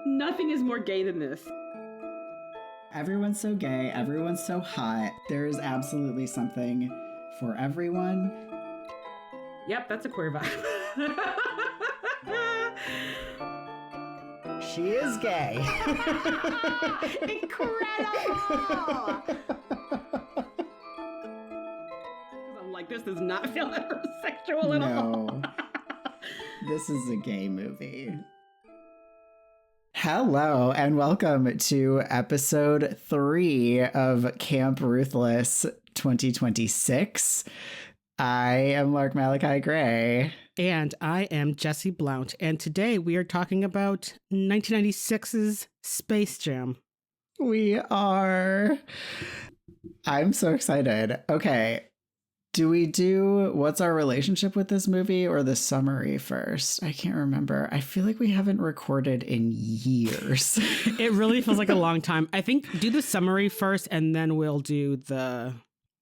Nothing is more gay than this. Everyone's so gay. Everyone's so hot. There is absolutely something for everyone. Yep, that's a queer vibe. She is gay. Incredible! I'm like, this does not feel heterosexual at all. No. This is a gay movie. Hello, and welcome to episode 3 of Camp Ruthless 2026. I am Mark Malachi Gray. And I am Jesse Blount, and today we are talking about 1996's Space Jam. We are. I'm so excited. Okay. Do we do what's our relationship with this movie or the summary first? I can't remember. I feel like we haven't recorded in years. It really feels like a long time. I think do the summary first and then we'll do the...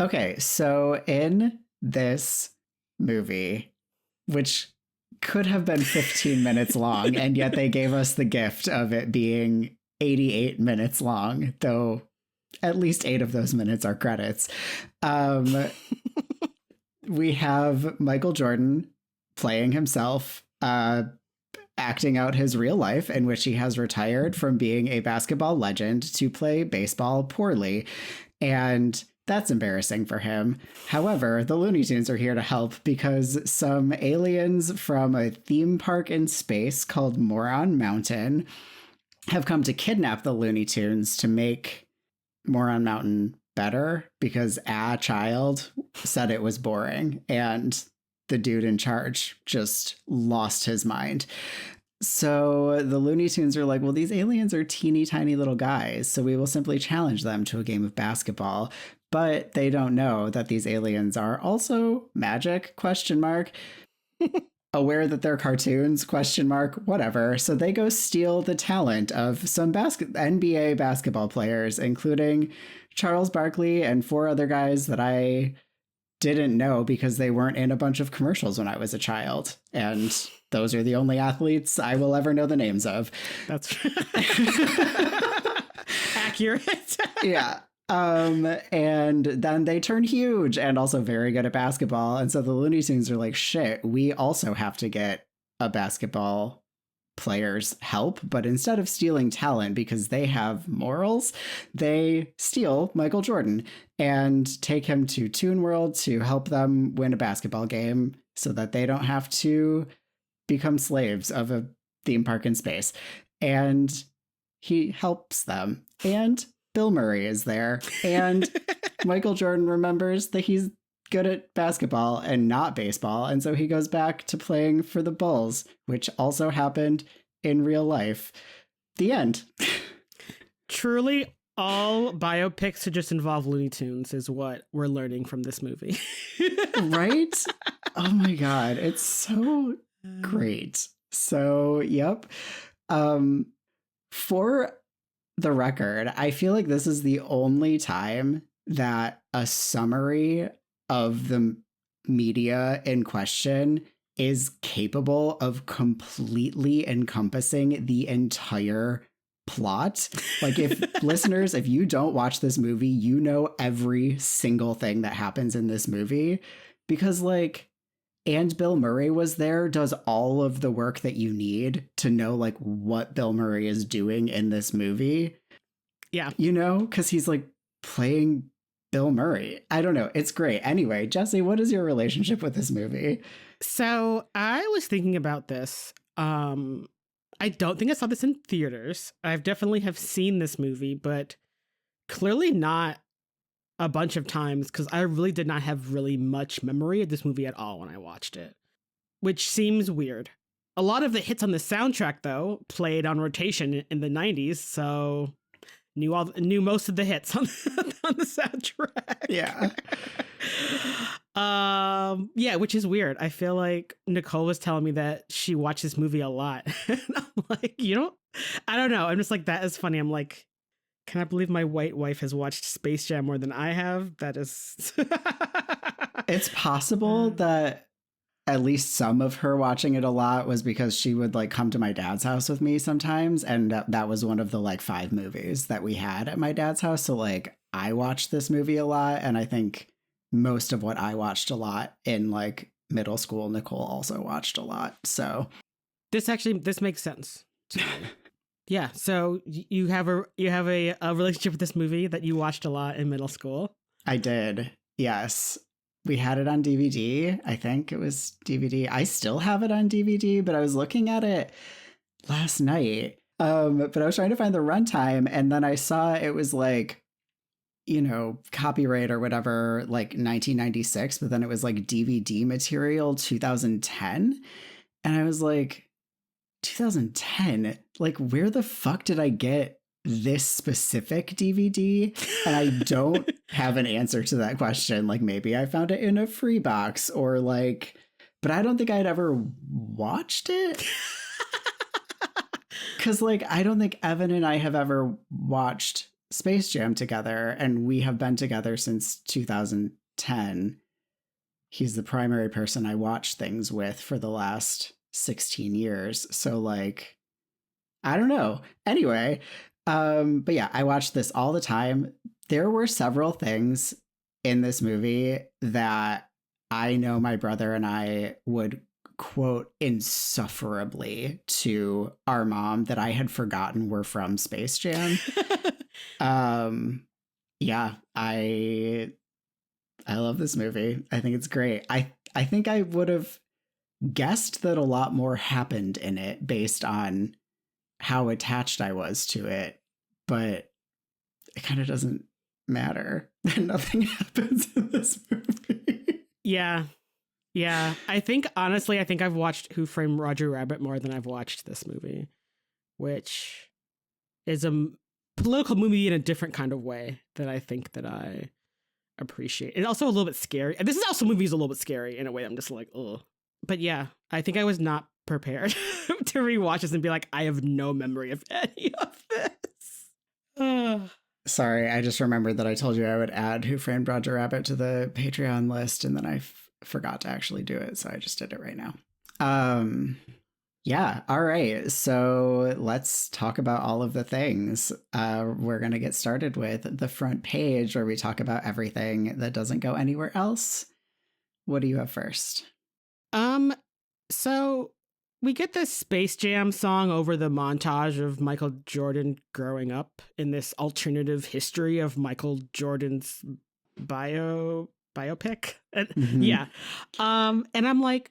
Okay, so in this movie, which could have been 15 minutes long, and yet they gave us the gift of it being 88 minutes long, though at least 8 of those minutes are credits. We have Michael Jordan playing himself, acting out his real life in which he has retired from being a basketball legend to play baseball poorly. And that's embarrassing for him. However, the Looney Tunes are here to help because some aliens from a theme park in space called Moron Mountain have come to kidnap the Looney Tunes to make Moron Mountain better because a child said it was boring and the dude in charge just lost his mind. So the Looney Tunes are like, well, these aliens are teeny tiny little guys, so we will simply challenge them to a game of basketball. But they don't know that these aliens are also magic, ? Aware that they're cartoons, ? Whatever. So they go steal the talent of some NBA basketball players, including Charles Barkley and 4 other guys that I didn't know because they weren't in a bunch of commercials when I was a child. And those are the only athletes I will ever know the names of. That's accurate. Yeah. And then they turn huge and also very good at basketball. And so the Looney Tunes are like, shit, we also have to get a basketball player's help. But instead of stealing talent because they have morals, they steal Michael Jordan and take him to Toon World to help them win a basketball game so that they don't have to become slaves of a theme park in space. And he helps them. And Bill Murray is there, and Michael Jordan remembers that he's good at basketball and not baseball, and so he goes back to playing for the Bulls, which also happened in real life. The end. Truly, all biopics should just involve Looney Tunes is what we're learning from this movie. Right? Oh my God, it's so great. So, yep. For the record, I feel like this is the only time that a summary of the media in question is capable of completely encompassing the entire plot. Like, if listeners, if you don't watch this movie, you know every single thing that happens in this movie because, like, and Bill Murray was there, does all of the work that you need to know, like, what Bill Murray is doing in this movie. Yeah. You know, because he's, like, playing Bill Murray. I don't know. It's great. Anyway, Jesse, what is your relationship with this movie? So I was thinking about this. I don't think I saw this in theaters. I've definitely have seen this movie, but clearly not a bunch of times because I really did not have really much memory of this movie at all when I watched it, which seems weird. A lot of the hits on the soundtrack, though, played on rotation in the 90s, so knew most of the hits on the soundtrack. Yeah. Yeah, which is weird. I feel like Nicole was telling me that she watched this movie a lot. And I'm like, I don't know. I'm just like, that is funny. I'm like, can I believe my white wife has watched Space Jam more than I have? That is... It's possible that at least some of her watching it a lot was because she would like come to my dad's house with me sometimes. And that was one of the like 5 movies that we had at my dad's house. So like I watched this movie a lot. And I think most of what I watched a lot in like middle school, Nicole also watched a lot. So this makes sense to me. Yeah. So you have a relationship with this movie that you watched a lot in middle school. I did. Yes. We had it on DVD. I think it was DVD. I still have it on DVD, but I was looking at it last night. But I was trying to find the runtime, and then I saw it was like, you know, copyright or whatever, like 1996, but then it was like DVD material 2010. And I was like, 2010? Like, where the fuck did I get this specific DVD? And I don't have an answer to that question. Like, maybe I found it in a free box or like, but I don't think I'd ever watched it. Because like, I don't think Evan and I have ever watched Space Jam together, and we have been together since 2010. He's the primary person I watch things with for the last 16 years. So like, I don't know. Anyway, but yeah, I watched this all the time. There were several things in this movie that I know my brother and I would quote insufferably to our mom that I had forgotten were from Space Jam. Yeah, I love this movie. I think it's great. I think I would have guessed that a lot more happened in it based on how attached I was to it, but it kind of doesn't matter. Nothing happens in this movie. Yeah. I think I've watched Who Framed Roger Rabbit more than I've watched this movie, which is a political movie in a different kind of way that I think that I appreciate. It's also a little bit scary. And this is also a movie is a little bit scary in a way I'm just like, ugh. But yeah, I think I was not prepared to rewatch this and be like, I have no memory of any of this. Sorry, I just remembered that I told you I would add Who Framed Roger Rabbit to the Patreon list, and then I forgot to actually do it, so I just did it right now. Yeah, all right. So let's talk about all of the things. We're going to get started with the front page where we talk about everything that doesn't go anywhere else. What do you have first? So we get this Space Jam song over the montage of Michael Jordan growing up in this alternative history of Michael Jordan's biopic. And, yeah. And I'm like,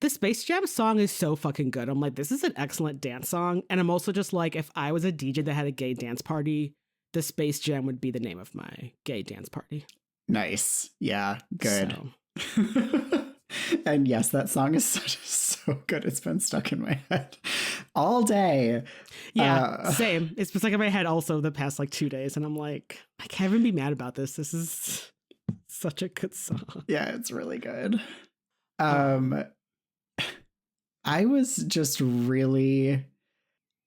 the Space Jam song is so fucking good. I'm like, this is an excellent dance song. And I'm also just like, if I was a DJ that had a gay dance party, the Space Jam would be the name of my gay dance party. Nice. Yeah, good. So. And yes, that song is so good. It's been stuck in my head all day. Yeah, same. It's been stuck in my head also the past like 2 days. And I'm like, I can't even be mad about this. This is such a good song. Yeah, it's really good. I was just really...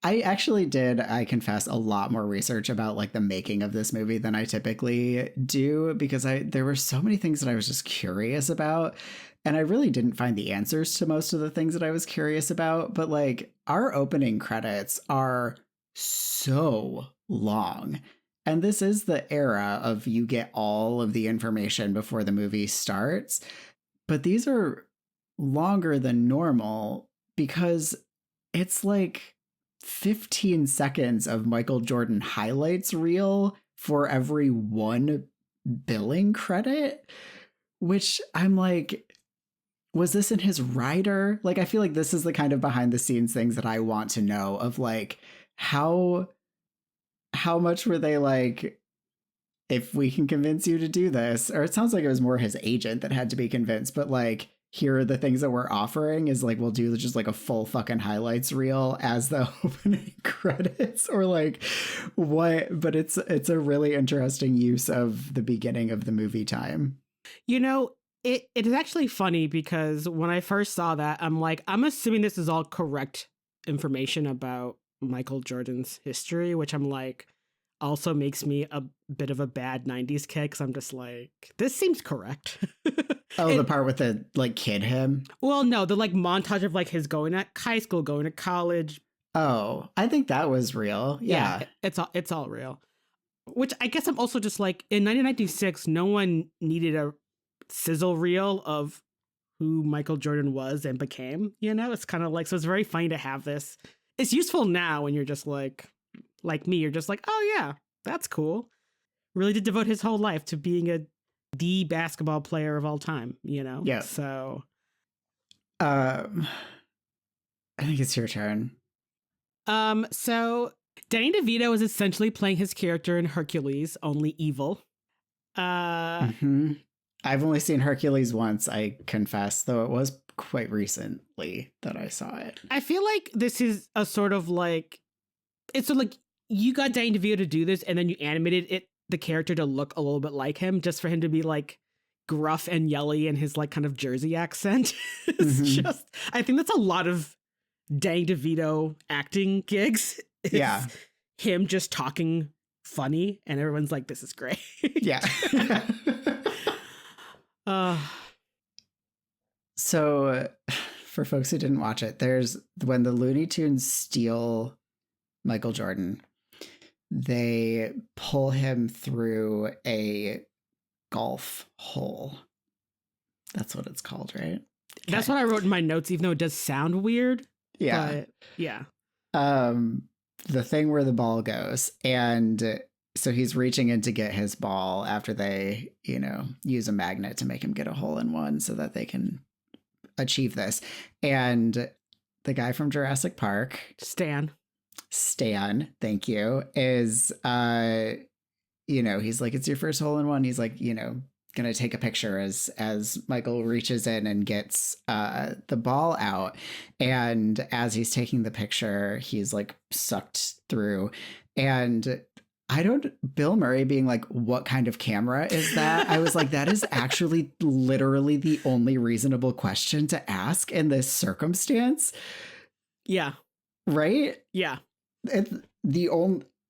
I actually did, I confess, a lot more research about like the making of this movie than I typically do, because there were so many things that I was just curious about. And I really didn't find the answers to most of the things that I was curious about. But like our opening credits are so long. And this is the era of you get all of the information before the movie starts. But these are longer than normal because it's like 15 seconds of Michael Jordan highlights reel for every one billing credit, which I'm like, was this in his rider? Like, I feel like this is the kind of behind the scenes things that I want to know of like, how much were they like, if we can convince you to do this, or it sounds like it was more his agent that had to be convinced, but like, here are the things that we're offering is like, we'll do just like a full fucking highlights reel as the opening credits or like what, but it's a really interesting use of the beginning of the movie time. You know, it is actually funny because when I first saw that, I'm like, I'm assuming this is all correct information about Michael Jordan's history, which I'm like, also makes me a bit of a bad 90s kid because I'm just like, this seems correct. Oh, the part with the like kid him? Well, no, the like montage of like his going to high school, going to college. Oh, I think that was real. Yeah. It's all real. Which I guess I'm also just like, in 1996, no one needed a sizzle reel of who Michael Jordan was and became, you know? It's kind of like, so it's very funny to have this. It's useful now when you're just like me, you're just like, oh yeah, that's cool. Really did devote his whole life to being the basketball player of all time, you know? Yeah. So I think it's your turn. So Danny DeVito is essentially playing his character in Hercules, only evil. I've only seen Hercules once, I confess, though it was quite recently that I saw it. I feel like this is a sort of like, it's sort of like you got Danny DeVito to do this and then you animated the character to look a little bit like him, just for him to be like gruff and yelly in his like kind of Jersey accent. It's just, I think that's a lot of Danny DeVito acting gigs. Yeah. Him just talking funny and everyone's like, this is great. Yeah. So for folks who didn't watch it, there's when the Looney Tunes steal Michael Jordan, they pull him through a golf hole. That's what it's called, right? That's what I wrote in my notes, even though it does sound weird. Yeah. But yeah. The thing where the ball goes. And so he's reaching in to get his ball after they, use a magnet to make him get a hole in one so that they can achieve this. And the guy from Jurassic Park, Stan, thank you, is, he's like, it's your first hole in one. He's like, gonna take a picture as Michael reaches in and gets the ball out, and as he's taking the picture, he's like sucked through. And Bill Murray being like, what kind of camera is that? I was like, that is actually literally the only reasonable question to ask in this circumstance. Yeah. Right? Yeah.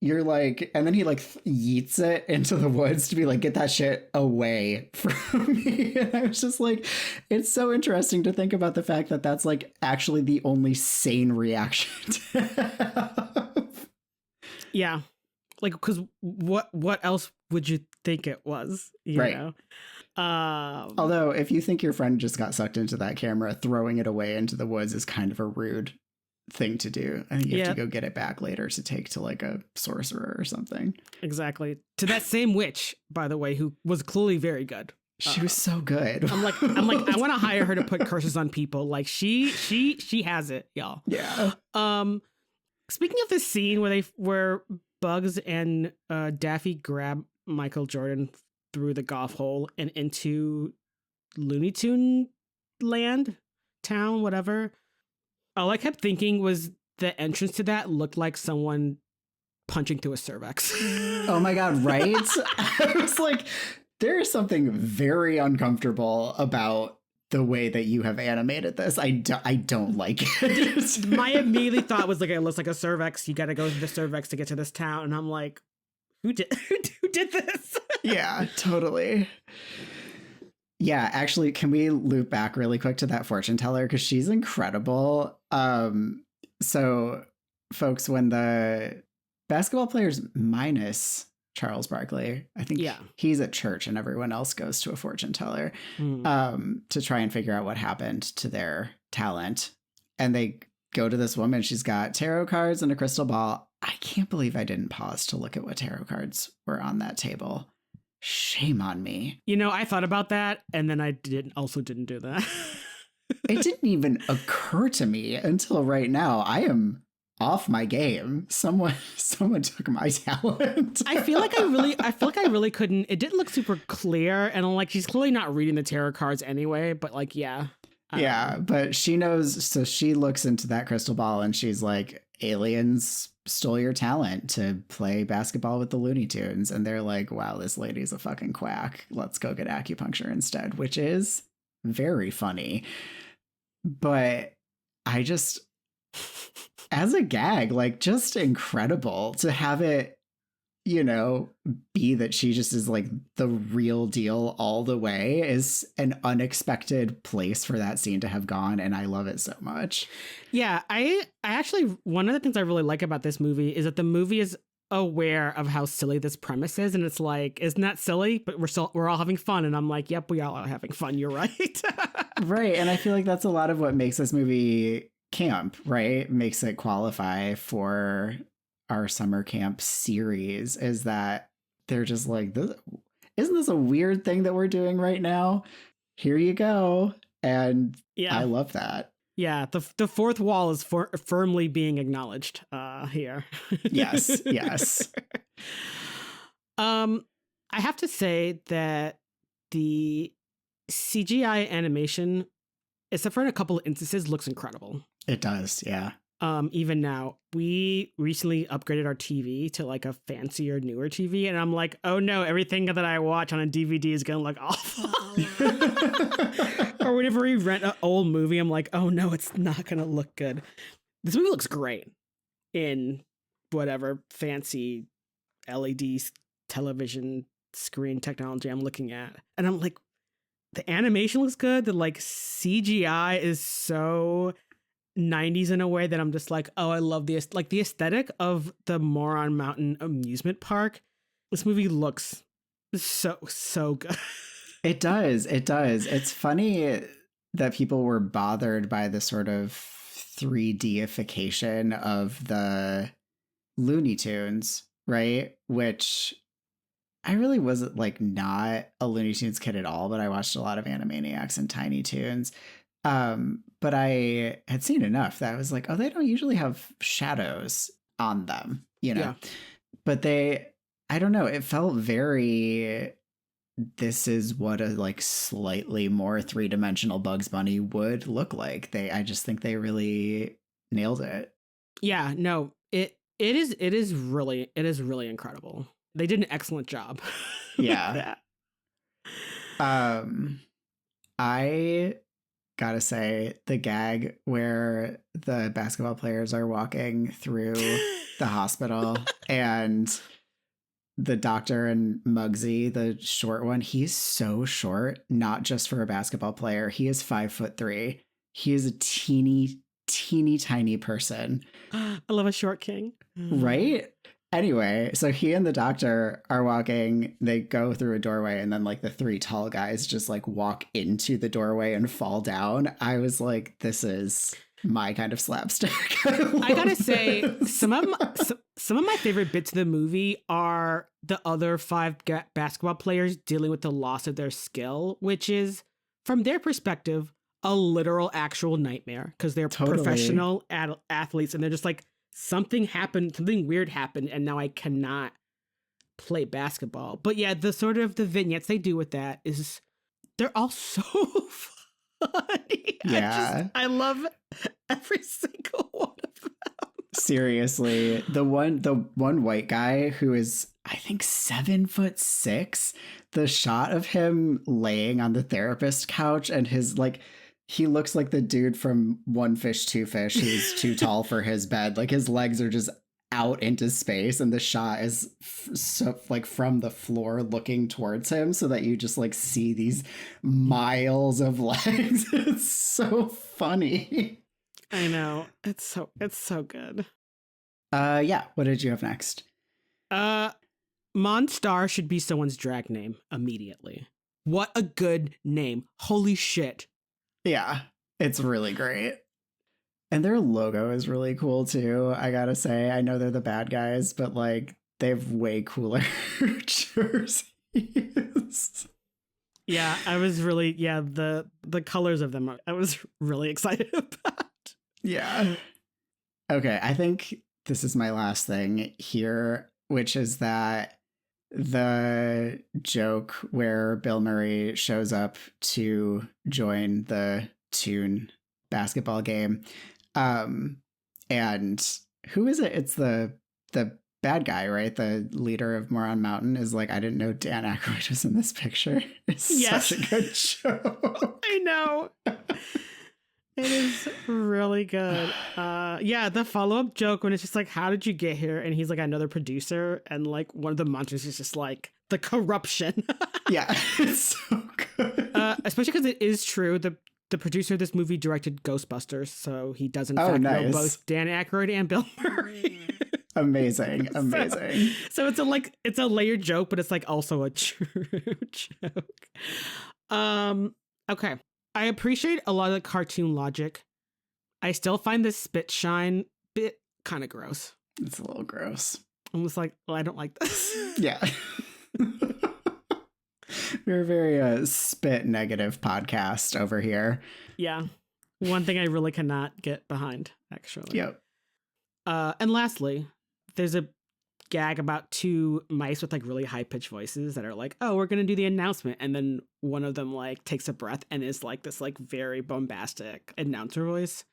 You're like, and then he like yeets it into the woods to be like, get that shit away from me. And I was just like, it's so interesting to think about the fact that that's like actually the only sane reaction to have. Yeah. Like, because what else would you think it was? You know? Although if you think your friend just got sucked into that camera, throwing it away into the woods is kind of a rude thing to do. I think you have to go get it back later to take to like a sorcerer or something. Exactly. To that same witch, by the way, who was clearly very good. She was so good. I'm like, I want to hire her to put curses on people. Like she has it, y'all. Yeah. Speaking of this scene where Bugs and Daffy grab Michael Jordan through the golf hole and into Looney Tune land, town, whatever. All I kept thinking was the entrance to that looked like someone punching through a cervix. Oh my God, right? I was like, there is something very uncomfortable about the way that you have animated this. I don't like it. My immediate thought was like, it looks like a cervix. You got to go to the cervix to get to this town. And I'm like, who did this? Yeah, totally. Yeah, actually, can we loop back really quick to that fortune teller? Because she's incredible. So, folks, when the basketball players minus Charles Barkley, I think he's at church and everyone else goes to a fortune teller to try and figure out what happened to their talent. And they go to this woman. She's got tarot cards and a crystal ball. I can't believe I didn't pause to look at what tarot cards were on that table. Shame on me. I thought about that, and then I didn't do that. It didn't even occur to me until right now. I am off my game. Someone took my talent. I feel like I really couldn't. It didn't look super clear, and I'm like, she's clearly not reading the tarot cards anyway. But like, yeah. Yeah, but she knows. So she looks into that crystal ball, and she's like, aliens stole your talent to play basketball with the Looney Tunes. And they're like, wow, this lady's a fucking quack. Let's go get acupuncture instead, which is very funny. But I just, as a gag, like, just incredible to have it you know, be that she just is like the real deal all the way is an unexpected place for that scene to have gone. And I love it so much. Yeah, I actually, one of the things I really like about this movie is that the movie is aware of how silly this premise is. And it's like, isn't that silly? But we're all having fun. And I'm like, yep, we all are having fun. You're right. Right. And I feel like that's a lot of what makes this movie camp, right? Makes it qualify for our summer camp series, is that they're just like, isn't this a weird thing that we're doing right now? Here you go. And yeah. I love that. Yeah, the fourth wall is firmly being acknowledged here. Yes, yes. I have to say that the CGI animation, except for in a couple of instances, looks incredible. It does, yeah. Even now, we recently upgraded our TV to like a fancier, newer TV, and I'm like, oh no, everything that I watch on a DVD is gonna look awful. Or whenever we rent an old movie, I'm like, oh no, it's not gonna look good. This movie looks great in whatever fancy LED television screen technology I'm looking at, and I'm like, the animation looks good. The like CGI is so 90s in a way that I'm just like, oh, I love the aesthetic of the Moron Mountain amusement park. This movie looks so good. It does. It does. It's funny that people were bothered by the sort of 3D-ification of the Looney Tunes, right? Which I really wasn't like not a Looney Tunes kid at all, but I watched a lot of Animaniacs and Tiny Toons. But I had seen enough that I was like, oh, they don't usually have shadows on them, you know? Yeah. But I don't know, it felt very, this is what a like slightly more three-dimensional Bugs Bunny would look like. I just think they really nailed it. Yeah, no, it is really incredible. They did an excellent job. Yeah. I gotta say, the gag where the basketball players are walking through the hospital and the doctor and Muggsy, the short one, he's so short, not just for a basketball player. He is 5'3". He is a teeny tiny person. I love a short king. Right? Anyway, so he and the doctor are walking, they go through a doorway, and then like the three tall guys just like walk into the doorway and fall down. I was like, this is my kind of slapstick. I gotta say, some of my favorite bits of the movie are the other five basketball players dealing with the loss of their skill, which is, from their perspective, a literal actual nightmare, because they're professional athletes, and they're just like, something weird happened, and now I cannot play basketball. But yeah, the sort of the vignettes they do with that is, they're all so funny. Yeah. I love every single one of them. Seriously. The one white guy who is, I think, 7'6", the shot of him laying on the therapist couch and his like, he looks like the dude from One Fish, Two Fish who's too tall for his bed. Like his legs are just out into space, and the shot is so like from the floor looking towards him, so that you just like see these miles of legs. It's so funny. I know. It's so good. Yeah. What did you have next? Monstar should be someone's drag name immediately. What a good name. Holy shit. Yeah, it's really great. And their logo is really cool too, I gotta say. I know they're the bad guys, but like they have way cooler jerseys. Yeah, I was really, the colors of them, I was really excited about. Yeah. Okay, I think this is my last thing here, which is that the joke where Bill Murray shows up to join the Toon basketball game. And who is it? It's the bad guy, right? The leader of Moron Mountain is like, I didn't know Dan Aykroyd was in this picture. It's such a good show. I know. It is really good. Yeah, the follow-up joke when it's just like, how did you get here? And he's like another producer, and like one of the monsters is just like the corruption. Yeah, it's so good. Especially because it is true. The producer of this movie directed Ghostbusters, so he does in fact know nice. both Dan Aykroyd and Bill Murray. Amazing. So it's a layered joke, but it's like also a true joke. Okay. I appreciate a lot of the cartoon logic. I still find this spit shine bit kind of gross. It's a little gross. I'm just like, well, I don't like this. Yeah. We're a very spit negative podcast over here. Yeah. One thing I really cannot get behind, actually. Yep. And lastly, there's a gag about two mice with like really high pitched voices that are like, oh, we're gonna do the announcement, and then one of them like takes a breath and is like this like very bombastic announcer voice.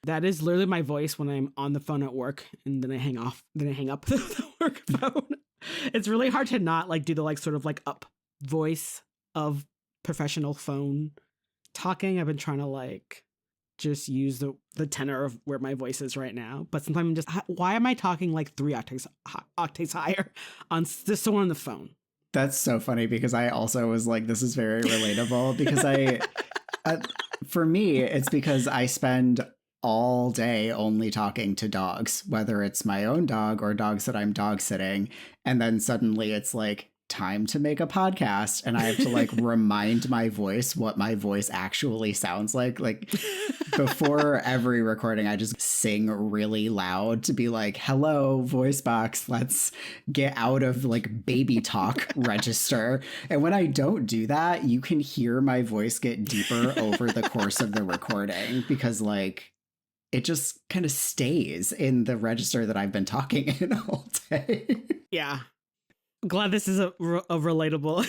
That is literally my voice when I'm on the phone at work, and then I hang up the work phone. It's really hard to not like do the like sort of like up voice of professional phone talking. I've been trying to like just use the tenor of where my voice is right now, but sometimes I'm just, why am I talking like 3 octaves higher on just someone on the phone? That's so funny because I also was like, this is very relatable because for me, it's because I spend all day only talking to dogs, whether it's my own dog or dogs that I'm dog sitting. And then suddenly it's like, time to make a podcast, and I have to like remind my voice what my voice actually sounds like. Like before every recording, I just sing really loud to be like, hello, voice box, let's get out of like baby talk register. And when I don't do that, you can hear my voice get deeper over the course of the recording because like it just kind of stays in the register that I've been talking in all day. Yeah. Glad this is a relatable,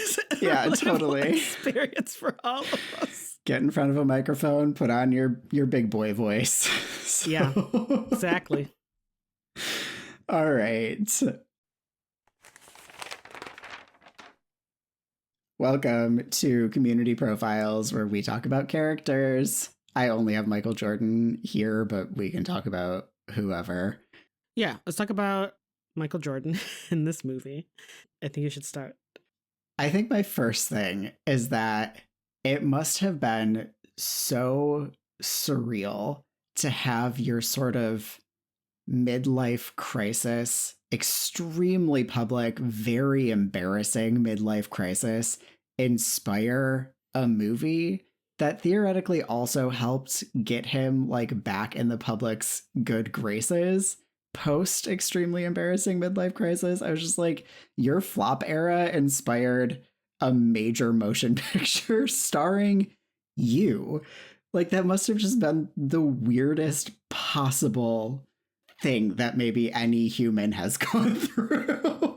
totally experience for all of us. Get in front of a microphone, put on your big boy voice. Yeah, exactly. All right. Welcome to Community Profiles, where we talk about characters. I only have Michael Jordan here, but we can talk about whoever. Yeah, let's talk about Michael Jordan in this movie. I think you should start. I think my first thing is that it must have been so surreal to have your sort of midlife crisis, extremely public, very embarrassing midlife crisis, inspire a movie that theoretically also helped get him like back in the public's good graces. Post extremely embarrassing midlife crisis. I was just like, your flop era inspired a major motion picture starring you. Like that must have just been the weirdest possible thing that maybe any human has gone through.